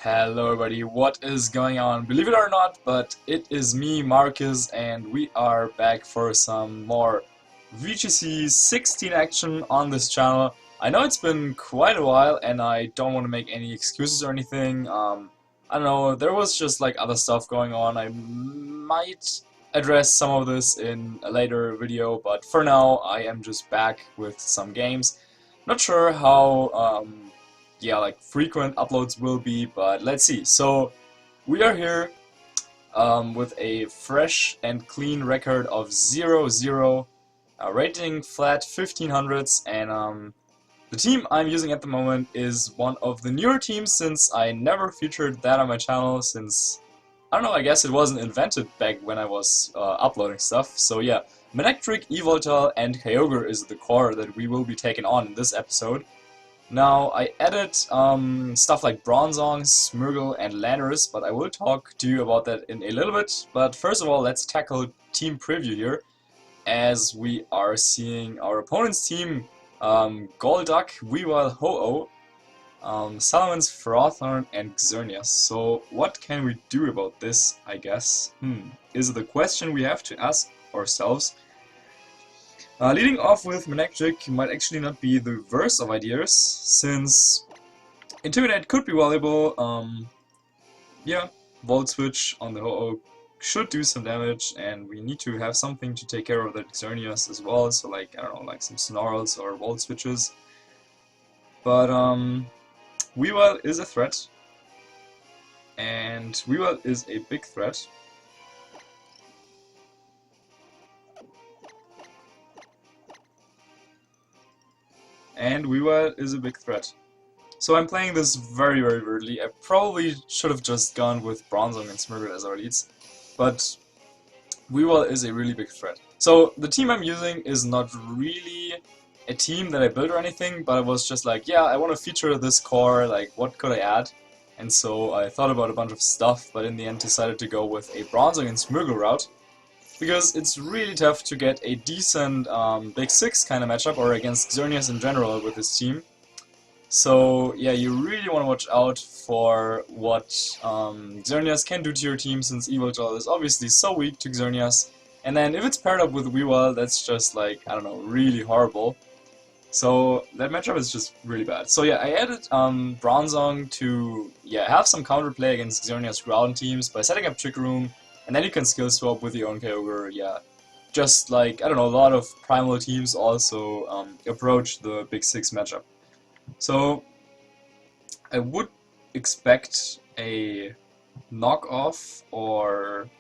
Hello everybody, what is going on? Believe it or not, but it is me, Marcus, and we are back for some more VGC 16 action on this channel. I know it's been quite a while and I don't want to make any excuses or anything. I don't know, there was just like other stuff going on. I might address some of this in a later video, but for now I am just back with some games. Not sure how yeah, like frequent uploads will be, but let's see. So we are here with a fresh and clean record of 0-0, rating flat 1500s, and the team I'm using at the moment is one of the newer teams since I never featured that on my channel since, I don't know, I guess it wasn't invented back when I was uploading stuff. So yeah, Manectric, Yveltal, and Kyogre is the core that we will be taking on in this episode. Now, I added stuff like Bronzong, Smeargle, and Landorus, but I will talk to you about that in a little bit. But first of all, let's tackle team preview here, as we are seeing our opponent's team, Golduck, Weavile, Ho-Oh, Salamence, Ferrothorn, and Xerneas. So what can we do about this, I guess? Is the question we have to ask ourselves. Leading off with Manectric might actually not be the worst of ideas, since Intimidate could be valuable. Yeah, Volt Switch on the Ho-Oh should do some damage, and we need to have something to take care of that Xerneas as well, so like, I don't know, like some Snarls or Volt Switches. But Weavile is a threat, and Weavile is a big threat. And Weavile is a big threat. So I'm playing this very weirdly. I probably should have just gone with Bronzong and Smeargle as our leads, but Weavile is a really big threat. So the team I'm using is not really a team that I built or anything, but I was just like, yeah, I want to feature this core, like what could I add? And so I thought about a bunch of stuff, but in the end decided to go with a Bronzong and Smeargle route. Because it's really tough to get a decent Big Six kind of matchup, or against Xerneas in general with this team. So yeah, you really want to watch out for what Xerneas can do to your team, since Yveltal is obviously so weak to Xerneas. And then if it's paired up with Weavile, that's just like, I don't know, really horrible. So that matchup is just really bad. So yeah, I added Bronzong to have some counterplay against Xerneas ground teams by setting up Trick Room. And then you can skill swap with your own Kyogre, yeah. Just like, I don't know, a lot of primal teams also approach the Big Six matchup. So, I would expect a knockoff or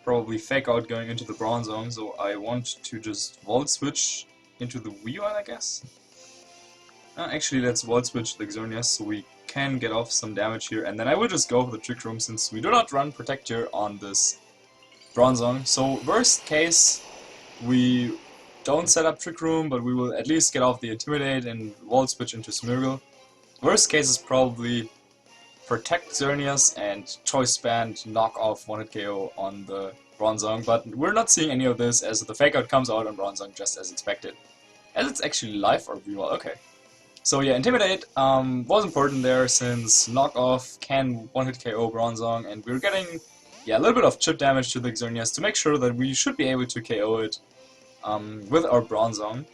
probably fake out going into the Bronzong, so I want to just Volt Switch into the Weavile, I guess. Actually, let's Volt Switch the Xerneas so we can get off some damage here, and then I will just go for the Trick Room since we do not run Protector on this Bronzong. So worst case, we don't set up Trick Room, but we will at least get off the Intimidate and Volt Switch into Smeargle. Worst case is probably Protect Xerneas and Choice Band knock off 1-hit KO on the Bronzong, but we're not seeing any of this as the Fake Out comes out on Bronzong just as expected. As it's actually live or Weavile, okay. So yeah, Intimidate was important there since Knockoff can 1-hit KO Bronzong, and we're getting a little bit of chip damage to the Xerneas to make sure that we should be able to KO it with our Bronzong.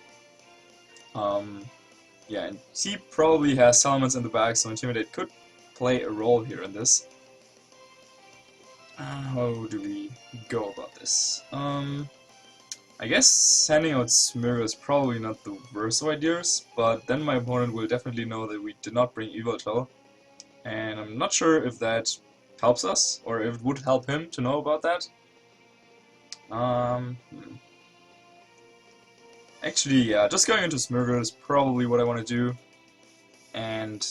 Yeah, and he probably has Salamence in the back, so Intimidate could play a role here in this. How do we go about this? I guess sending out Smeargle is probably not the worst of ideas, but then my opponent will definitely know that we did not bring Yveltal, and I'm not sure if that helps us, or if it would help him to know about that. Actually, yeah, just going into Smeargle is probably what I want to do, and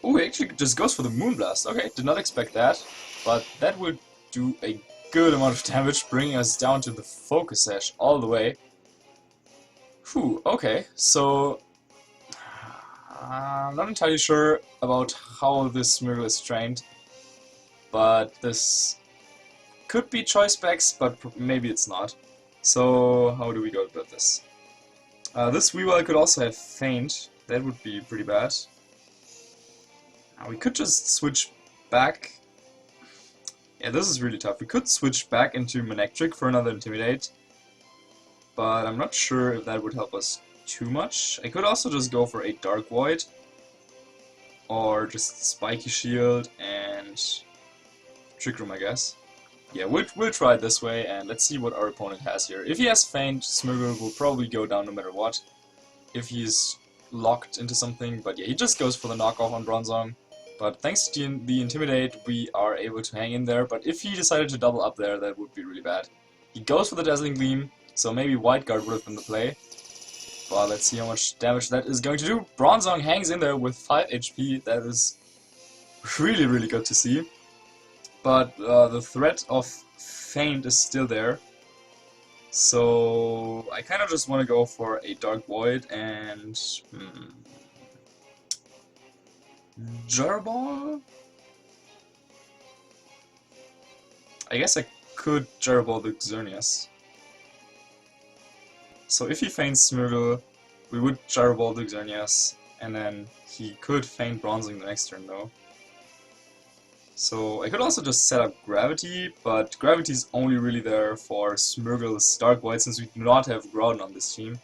oh, he actually just goes for the Moonblast. Okay, did not expect that, but that would do a good amount of damage, bringing us down to the Focus Sash all the way. Whew, okay, so I'm not entirely sure about how this Smeargle is trained, but this could be Choice Specs, but maybe it's not. So how do we go about this? This Weavile could also have Feint, That would be pretty bad. Now we could just switch back. Yeah, this is really tough. We could switch back into Manectric for another Intimidate, but I'm not sure if that would help us too much. I could also just go for a Dark Void, or just Spiky Shield and Trick Room, I guess. Yeah, we'll try it this way, and let's see what our opponent has here. If he has Feint, Smeargle will probably go down no matter what, if he's locked into something, but yeah, he just goes for the knockoff on Bronzong. But thanks to the Intimidate, we are able to hang in there, but if he decided to double up there, that would be really bad. He goes for the Dazzling Gleam, so maybe White Guard would have been the play. But let's see how much damage that is going to do. Bronzong hangs in there with 5 HP, that is really, really good to see. But the threat of Feint is still there. So I kind of just want to go for a Dark Void and... Gyro Ball? I guess I could Gyro Ball the Xerneas. So if he feints Smeargle, we would Gyro Ball the Xerneas, and then he could feint Bronzing the next turn though. So I could also just set up Gravity, but Gravity is only really there for Smeargle's Dark Void since we do not have Groudon on this team.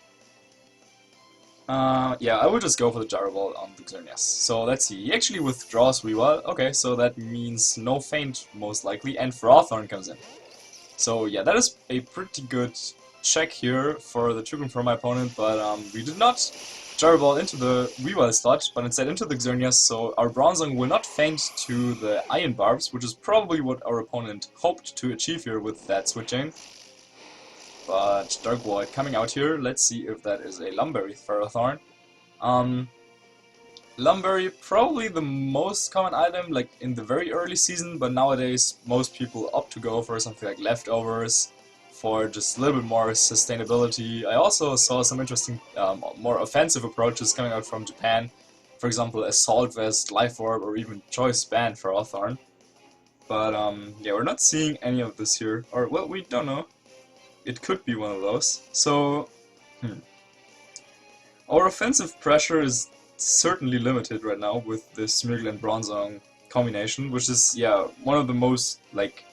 Yeah, I would just go for the Gyro Ball on the Xerneas. So let's see, he actually withdraws Weavile. Okay, so that means no Feint most likely, and Ferrothorn comes in. So yeah, that is a pretty good check here for the Trick Room for my opponent, but we did not Gyro Ball into the Weavile slot, but instead into the Xerneas, so our Bronzong will not feint to the Iron Barbs, which is probably what our opponent hoped to achieve here with that switching. But Dark Void coming out here, let's see if that is a Lumberry Ferrothorn. Lumberry, probably the most common item like in the very early season, but nowadays most people opt to go for something like Leftovers for just a little bit more sustainability. I also saw some interesting, more offensive approaches coming out from Japan. For example, Assault Vest, Life Orb, or even Choice Band for Ferrothorn. But yeah, we're not seeing any of this here, or well, we don't know. It could be one of those. So, our offensive pressure is certainly limited right now with the Smeargle and Bronzong combination, which is, yeah, one of the most, like,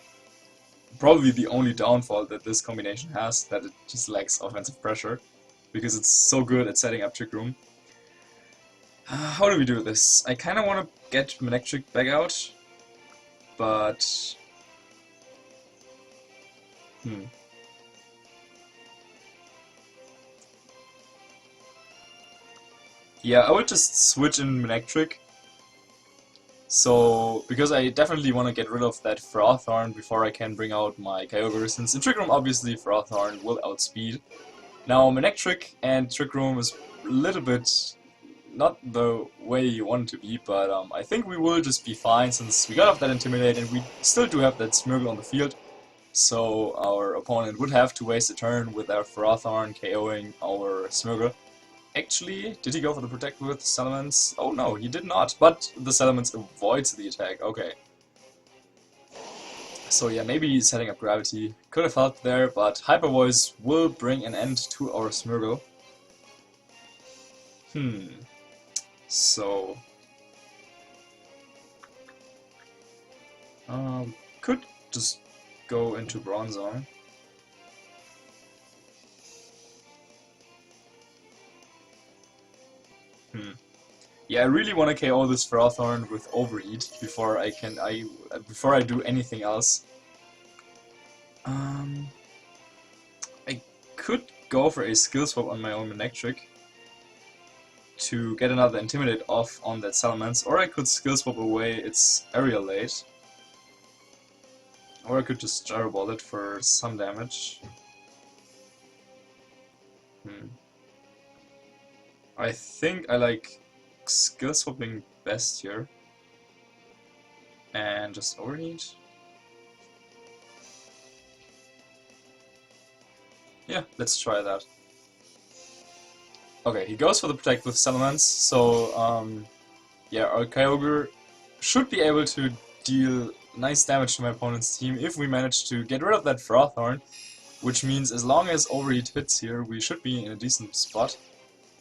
probably the only downfall that this combination has, that it just lacks offensive pressure, because it's so good at setting up Trick Room. How do we do this? I kind of want to get Manectric back out, but... Yeah, I would just switch in Manectric. So, because I definitely want to get rid of that Ferrothorn before I can bring out my Kyogre, since in Trick Room obviously Ferrothorn will outspeed. Now Manectric and Trick Room is a little bit not the way you want it to be, but I think we will just be fine since we got off that Intimidate and we still do have that Smeargle on the field. So our opponent would have to waste a turn with our Ferrothorn KOing our Smeargle. Actually, did he go for the Protect with Salamence? Oh no, he did not, but the Salamence avoids the attack, okay. So yeah, maybe setting up Gravity could have helped there, but Hyper Voice will bring an end to our Smeargle. So... could just go into Bronzong. Yeah, I really want to KO this Ferrothorn with Overheat before I do anything else. I could go for a skill swap on my own Manectric to get another Intimidate off on that Salamence, or I could skill swap away its Aerial Late. Or I could just Gyro Ball it for some damage. I think I like skill swapping best here. And just Overheat. Yeah, let's try that. Okay, he goes for the Protect with Salamence, so yeah, our Kyogre should be able to deal nice damage to my opponent's team if we manage to get rid of that Ferrothorn, which means as long as Overheat hits here, we should be in a decent spot.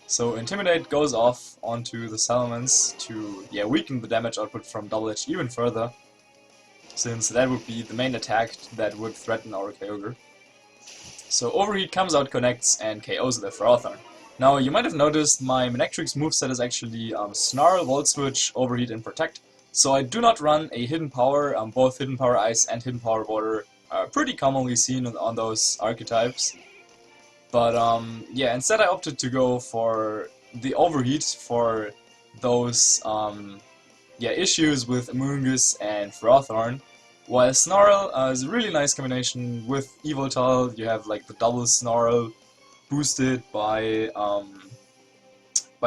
So Intimidate goes off onto the Salamence to weaken the damage output from Double Edge even further, since that would be the main attack that would threaten our Kyogre. So Overheat comes out, connects, and KOs the Ferrothorn. Now you might have noticed my Manectric's moveset is actually Snarl, Volt Switch, Overheat, and Protect. So I do not run a Hidden Power. Both Hidden Power Ice and Hidden Power Water are pretty commonly seen on those archetypes. But yeah, instead I opted to go for the Overheat for those issues with Amoonguss and Ferrothorn. While Snarl is a really nice combination with Yveltal. You have like the double Snarl boosted by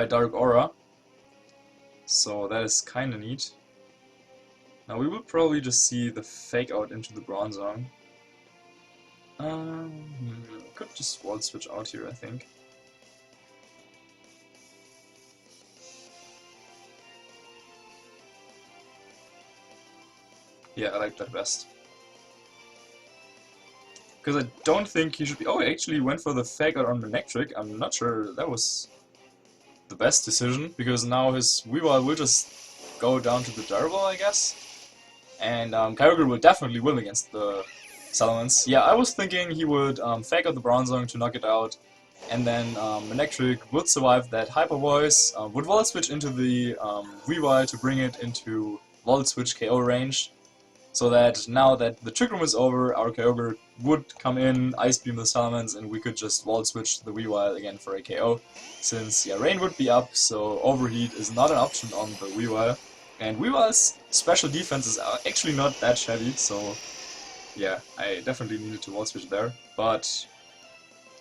Dark Aura. So that is kinda neat. Now we will probably just see the Fake Out into the Bronzong. Could just Volt Switch out here, I think. Yeah, I like that best. Because I don't think he should be... Oh, he actually went for the Fake Out on Manectric. I'm not sure that was the best decision, because now his Weavile will just go down to the Durable, I guess. And Kyogre will definitely win against the Salamence. Yeah, I was thinking he would Fake Out the Bronzong to knock it out, and then Manectric would survive that Hyper Voice, would Volt Switch into the Weavile to bring it into Volt Switch KO range. So that now that the Trick Room is over, our Kyogre would come in, Ice Beam the Salamence, and we could just Volt Switch the Weavile again for a KO. Since Rain would be up, so Overheat is not an option on the Weavile. And Weavile's special defense is actually not that shabby, so yeah, I definitely needed to Volt Switch there. But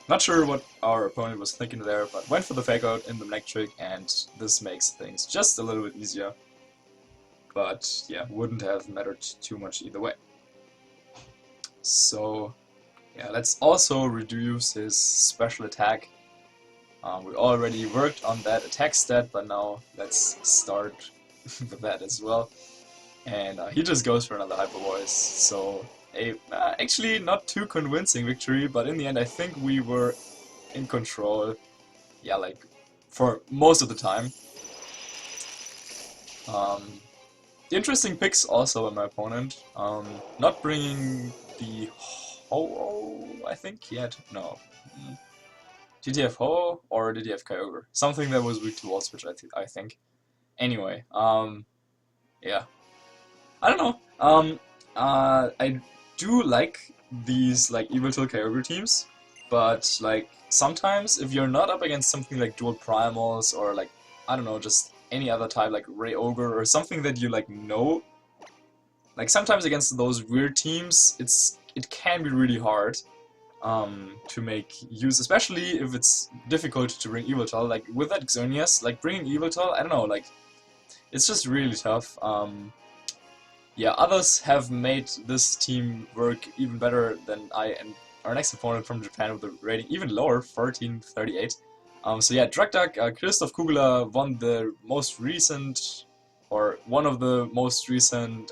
not sure what our opponent was thinking there, but went for the Fake Out in the Manectric, and this makes things just a little bit easier. But yeah, wouldn't have mattered too much either way. So yeah, let's also reduce his special attack. We already worked on that attack stat, but now let's start with that as well. And he just goes for another Hyper Voice. So actually not too convincing victory, but in the end I think we were in control. Yeah, like for most of the time. Interesting picks also by my opponent. Not bringing the Ho-Oh, I think he had, no. Did he have Ho-Oh or did he have Kyogre? Something that was weak to Volt Switch, I think. Anyway, yeah. I don't know. I do like these like Yveltal Kyogre teams, but like sometimes if you're not up against something like dual primals or like, I don't know, just any other type like Ray Ogre or something that you like know, like sometimes against those weird teams it can be really hard to make use, especially if it's difficult to bring Yveltal. Like with that Xerneas, like bringing Yveltal, I don't know, like it's just really tough. Yeah, others have made this team work even better than I, and our next opponent from Japan with a rating even lower, 1438. So yeah, Dragduck, Christoph Kugler won the most recent, or one of the most recent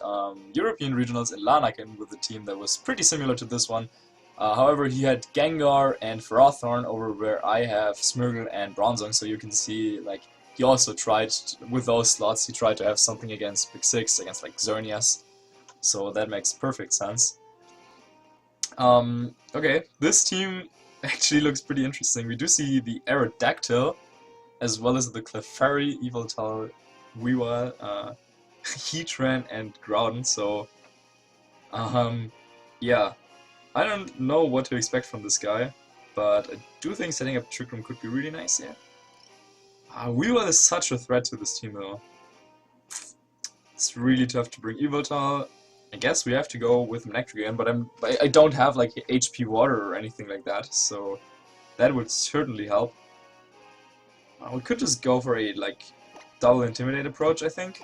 European regionals in Larnaken with a team that was pretty similar to this one. However, he had Gengar and Ferrothorn over where I have Smeargle and Bronzong, so you can see like he also tried, with those slots, he tried to have something against Big Six, against like Xerneas, so that makes perfect sense. Okay, this team actually looks pretty interesting. We do see the Aerodactyl, as well as the Clefairy, Yveltal, Weavile, Heatran, and Groudon, so yeah. I don't know what to expect from this guy, but I do think setting up Trick Room could be really nice here. Weavile is such a threat to this team though. It's really tough to bring Yveltal. I guess we have to go with Manectric again, but I don't have like HP Water or anything like that, so that would certainly help. We could just go for a like double Intimidate approach, I think,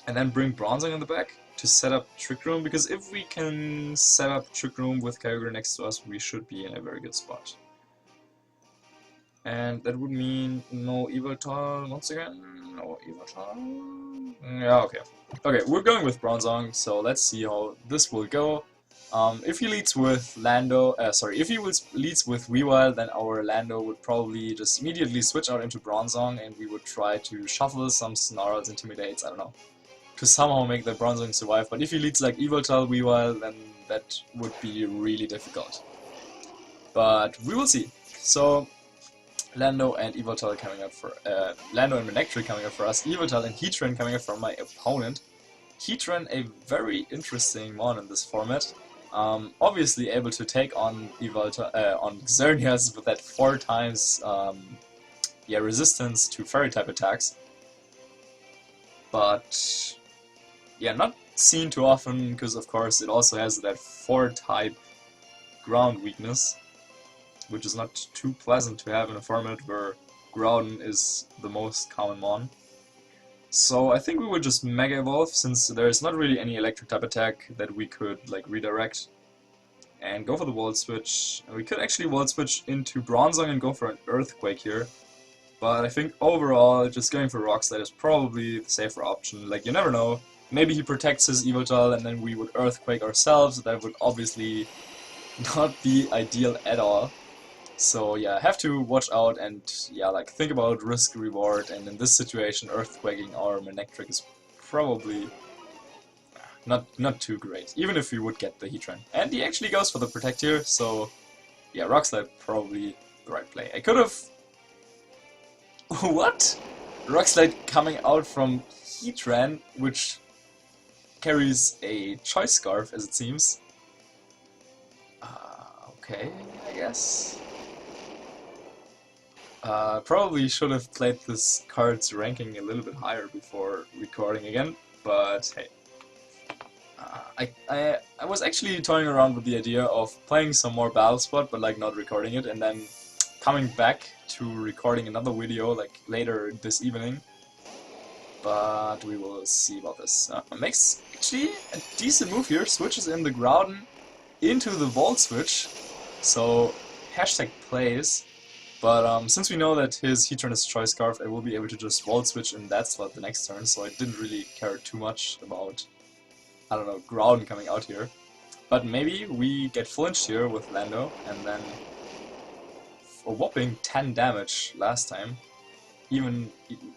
and then bring Bronzong in the back to set up Trick Room, because if we can set up Trick Room with Kyogre next to us, we should be in a very good spot. And that would mean no Yveltal once again. No Yveltal. Yeah, okay. Okay, we're going with Bronzong, so let's see how this will go. If he leads with if he leads with Weavile, then our Lando would probably just immediately switch out into Bronzong, and we would try to shuffle some Snarls, Intimidates, I don't know, to somehow make the Bronzong survive. But if he leads like Yveltal, Weavile, then that would be really difficult. But we will see. So Lando and Yveltal coming up for Lando and Manectric coming up for us. Yveltal and Heatran coming up for my opponent. Heatran, a very interesting mon in this format. Obviously able to take on Yveltal, on Xerneas with that 4 times resistance to fairy type attacks. But yeah, not seen too often because of course it also has that 4 type ground weakness, which is not too pleasant to have in a format where Groudon is the most common mon. So I think we would just Mega Evolve, since there's not really any electric type attack that we could like redirect, and go for the Volt Switch. And we could actually Volt Switch into Bronzong and go for an Earthquake here, but I think overall just going for Rock Slide is probably the safer option. Like, you never know, maybe he protects his Yveltal and then we would Earthquake ourselves. That would obviously not be ideal at all. So yeah, have to watch out and yeah, like think about risk reward, and in this situation Earthquaking our Manectric is probably not too great, even if we would get the Heatran. And he actually goes for the Protect here, so yeah, Rock Slide probably the right play. I could have... What? Rock Slide coming out from Heatran, which carries a Choice Scarf as it seems. Okay, I guess. Probably should have played this card's ranking a little bit higher before recording again, but hey. I was actually toying around with the idea of playing some more Battle Spot, but like not recording it, and then coming back to recording another video like later this evening. But we will see about this. Makes actually a decent move here, switches in the Groudon into the Volt Switch, so hashtag plays. But since we know that his Heatran is Choice Scarf, I will be able to just Volt Switch in that slot the next turn, so I didn't really care too much about, I don't know, Groudon coming out here. But maybe we get flinched here with Lando, and then a whopping 10 damage last time, even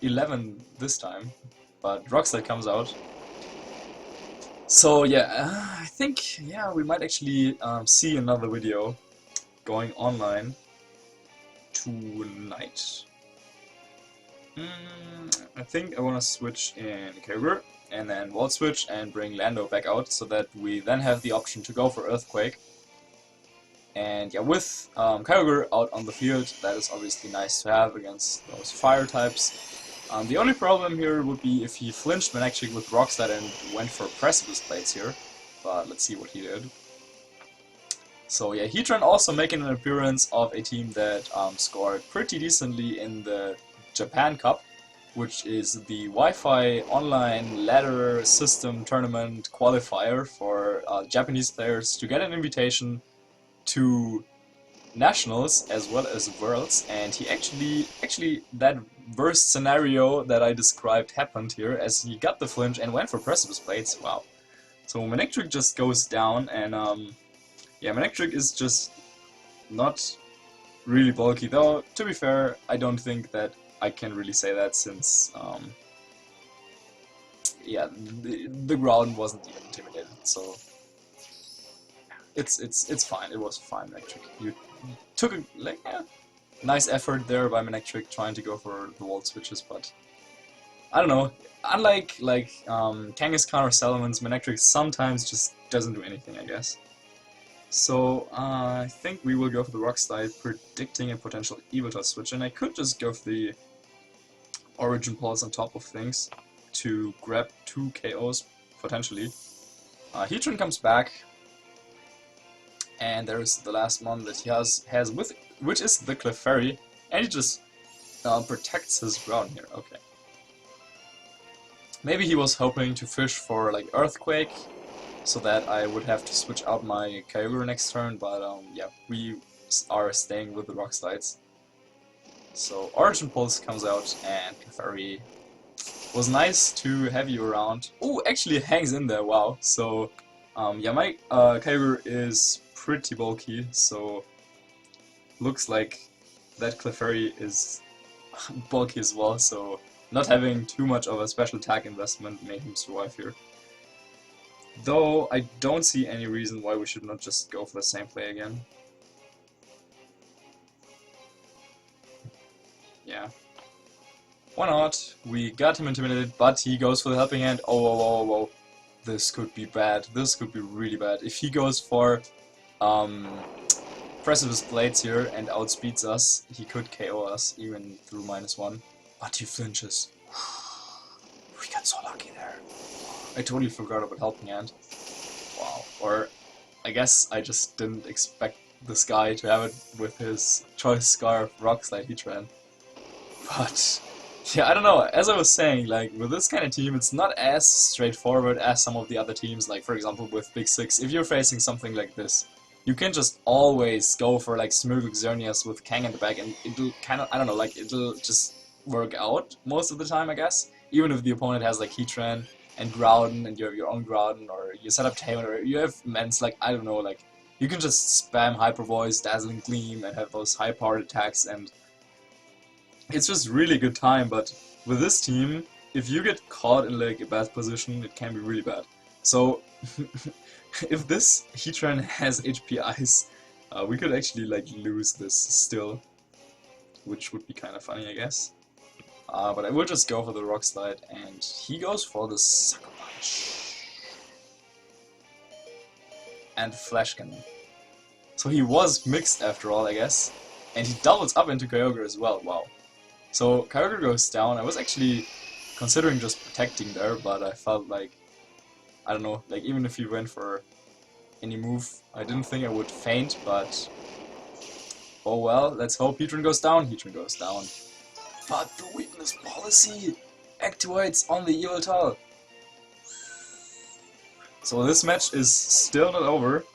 11 this time, but Rock Slide comes out. So yeah, I think we might actually see another video going online tonight. I think I want to switch in Kyogre and then Volt Switch and bring Lando back out so that we then have the option to go for Earthquake. And yeah, with Kyogre out on the field, that is obviously nice to have against those fire types. The only problem here would be if he flinched Manectric with Rock Slide and went for Precipice Blades here, but let's see what he did. So yeah, Heatran also making an appearance of a team that scored pretty decently in the Japan Cup, which is the Wi-Fi online ladder system tournament qualifier for Japanese players to get an invitation to nationals as well as worlds. And he actually that worst scenario that I described happened here, as he got the flinch and went for Precipice Blades. Wow. So Manectric just goes down, and yeah, Manectric is just not really bulky, though to be fair I don't think that I can really say that, since yeah, the Groudon wasn't even intimidated, so it's fine. It was fine. Manectric, you took a nice effort there by Manectric trying to go for the Volt Switches, but I don't know. Unlike Kangaskhan or Salamence, Manectric sometimes just doesn't do anything, I guess. So I think we will go for the Rock Slide, predicting a potential Yveltal switch, and I could just go for the Origin Pulse on top of things to grab 2 KOs potentially. Heatran comes back, and there's the last mon that he has with, which is the Clefairy, and he just protects his Groudon here. Okay. Maybe he was hoping to fish for like Earthquake, so that I would have to switch out my Kyogre next turn, but yeah, we are staying with the Rock Slides. So Origin Pulse comes out, and Clefairy was nice to have you around. Oh, actually it hangs in there, wow. So Yeah, my Kyogre is pretty bulky, so looks like that Clefairy is bulky as well, so not having too much of a special attack investment made him survive here. Though I don't see any reason why we should not just go for the same play again. Yeah. Why not? We got him intimidated, but he goes for the helping hand. Oh, whoa, whoa, whoa. This could be bad. This could be really bad. If he goes for Precipice Blades here and outspeeds us, he could KO us even through -1. But he flinches. We got so lucky there. I totally forgot about helping hand. Wow. Or I guess I just didn't expect this guy to have it with his Choice Scarf Rock Slide Heatran. But yeah, I don't know. As I was saying, like with this kind of team, it's not as straightforward as some of the other teams. Like for example, with Big Six, if you're facing something like this, you can just always go for like Smeargle Xerneas with Kang in the back, and it'll kind of, I don't know, like it'll just work out most of the time, I guess. Even if the opponent has like Heatran and Groudon, and you have your own Groudon, or you set up Tailwind, or you have Mence, like I don't know, like you can just spam Hyper Voice, Dazzling Gleam, and have those high-powered attacks, and it's just really good time. But with this team, if you get caught in like a bad position, it can be really bad. So if this Heatran has HP Ice, we could actually like lose this still, which would be kind of funny, I guess. But I will just go for the Rock Slide, and he goes for the Sucker Punch and Flash Cannon. So he was mixed after all, I guess, and he doubles up into Kyogre as well. Wow. So Kyogre goes down. I was actually considering just protecting there, but I felt like, I don't know, like even if he went for any move, I didn't think I would faint, but oh well, let's hope Heatran goes down. Heatran goes down. But the weakness policy activates on the Yveltal. So this match is still not over,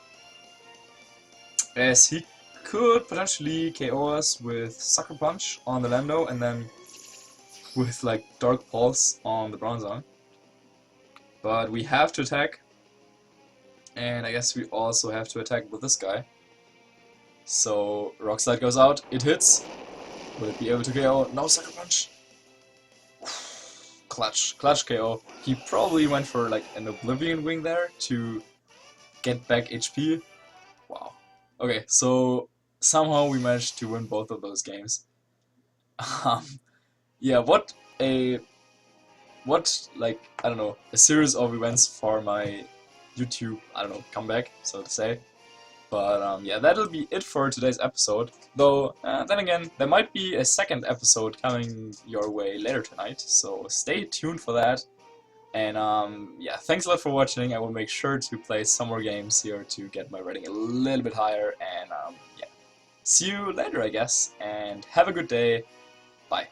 as he could potentially KO us with Sucker Punch on the Lando and then with like Dark Pulse on the Bronzong. But we have to attack, and I guess we also have to attack with this guy. So Rock Slide goes out, it hits. Will it be able to KO? No, Sucker Punch! Clutch KO. He probably went for like an Oblivion Wing there to get back HP. Wow. Okay, so somehow we managed to win both of those games. Yeah, what like, I don't know, a series of events for my YouTube, I don't know, comeback, so to say. But yeah, that'll be it for today's episode. Though, then again, there might be a second episode coming your way later tonight, so stay tuned for that. And yeah, thanks a lot for watching. I will make sure to play some more games here to get my rating a little bit higher. And yeah, see you later, I guess, and have a good day. Bye.